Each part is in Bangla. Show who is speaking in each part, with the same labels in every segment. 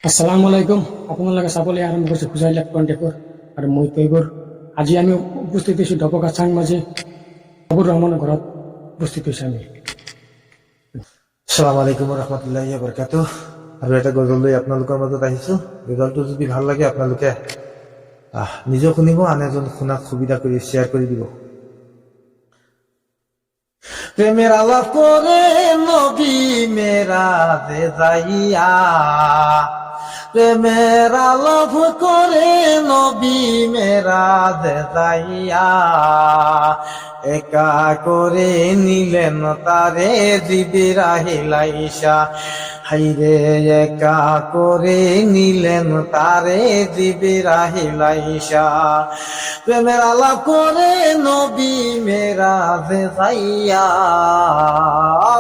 Speaker 1: আসসালামু আলাইকুম। আপোনালোকে চাবলৈ আৰম্ভ কৰিছে খুজাই ইলেক্ট্ৰনিকৰ আৰু মই তৈবৰ। আজি আমি উপস্থিত হৈছোঁ ঢপকা চাং মাঝি আবুর রহমানের ঘৰত উপস্থিত হৈছোঁ আমি।
Speaker 2: আসসালামু আলাইকুম রহমতুল্লাহি বৰকাতুহ। আৰু এটা গজল লৈ আপোনালোকৰ মাজত আহিছো। গজলটো যদি ভাল লাগে আপোনালোকে নিজেও শুনিব, আন এজন শুনাক সুবিধা কৰি শ্বেয়াৰ কৰি দিব। প্রেমের আলাপ করে নবী মেরাজে যাইয়া, প্রেমের আলাপ করে নবী মেরাজে যাইয়া, একা করে নিলেন তারে জিবরাইল আইসা। হাইরে একা করে নিলেন তারে জিবরাইল আইসা। প্রেমের আলাপ করে নবী মেরাজে যাইয়া,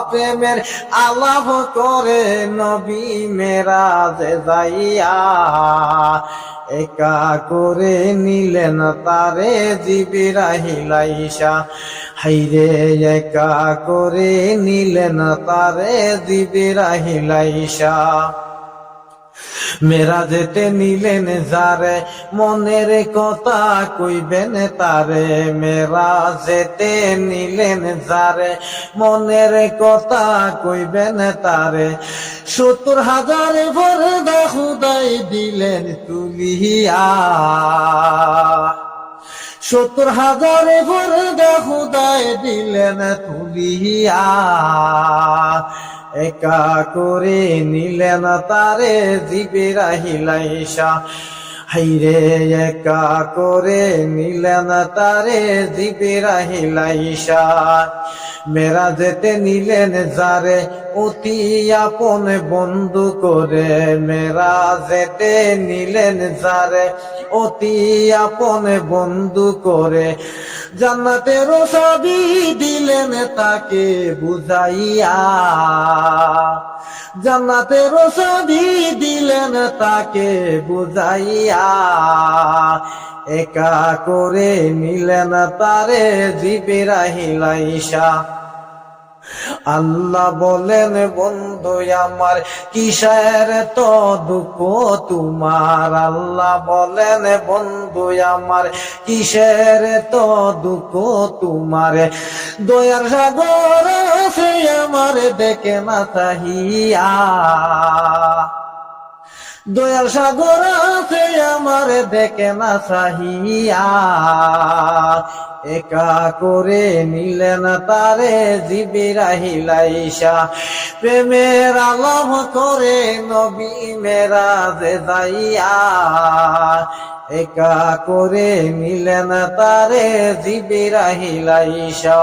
Speaker 2: প্রেমের আলাপ করে নবী মেরাজে যাইয়া, একা করে নিলেন তারে জিবরাইল আইসা। হাইরে একা করে নিলেন তারে জিবরাইল আইসা। মেরাজেতে নিলেন যারে মনের কথা কইবেন তারে, মেরাজেতে নিলেন যারে মনের কথা কইবেন তারে। 70,000 ফরদা খুদাই দিলেন তুলিয়া, 70,000 ফরদা খুদাই দিলেন তুলিয়া, একা করে নিলেন তারে জিবরাইল আইসা। হাইরে একা করে নিলেন তারে জিবরাইল আইসা। মেরাজেতে নিলেন যারে অতি আপন বন্ধু করে, মেরাজেতে নিলেন যারে অতি আপন বন্ধু করে। জান্নাতের চাবি দিলেন তাকে বুঝাইয়া, জান্নাতের চাবি দিলেন তাকে বুঝাইয়া, একা করে নিলেন তারে জিবরাইল আইসা। আল্লাহ বলেন বন্ধু আমার কিসের তো দুঃখ তোমার, আল্লাহ বলেন বন্ধু আমার কিসের তো দুঃখ তোমার। দয়ার সাগর সে আমার দেখে না চাহিয়া, দয়াল সাগর আছে আমার দেখে না চাহিয়া, একা করে নিলেন তারে জিবরাইল আইসা। প্রেমের আলাপ করে নবী মেরাজে যাইয়া, একা করে নিলেন তারে জিবরাইল আইসা।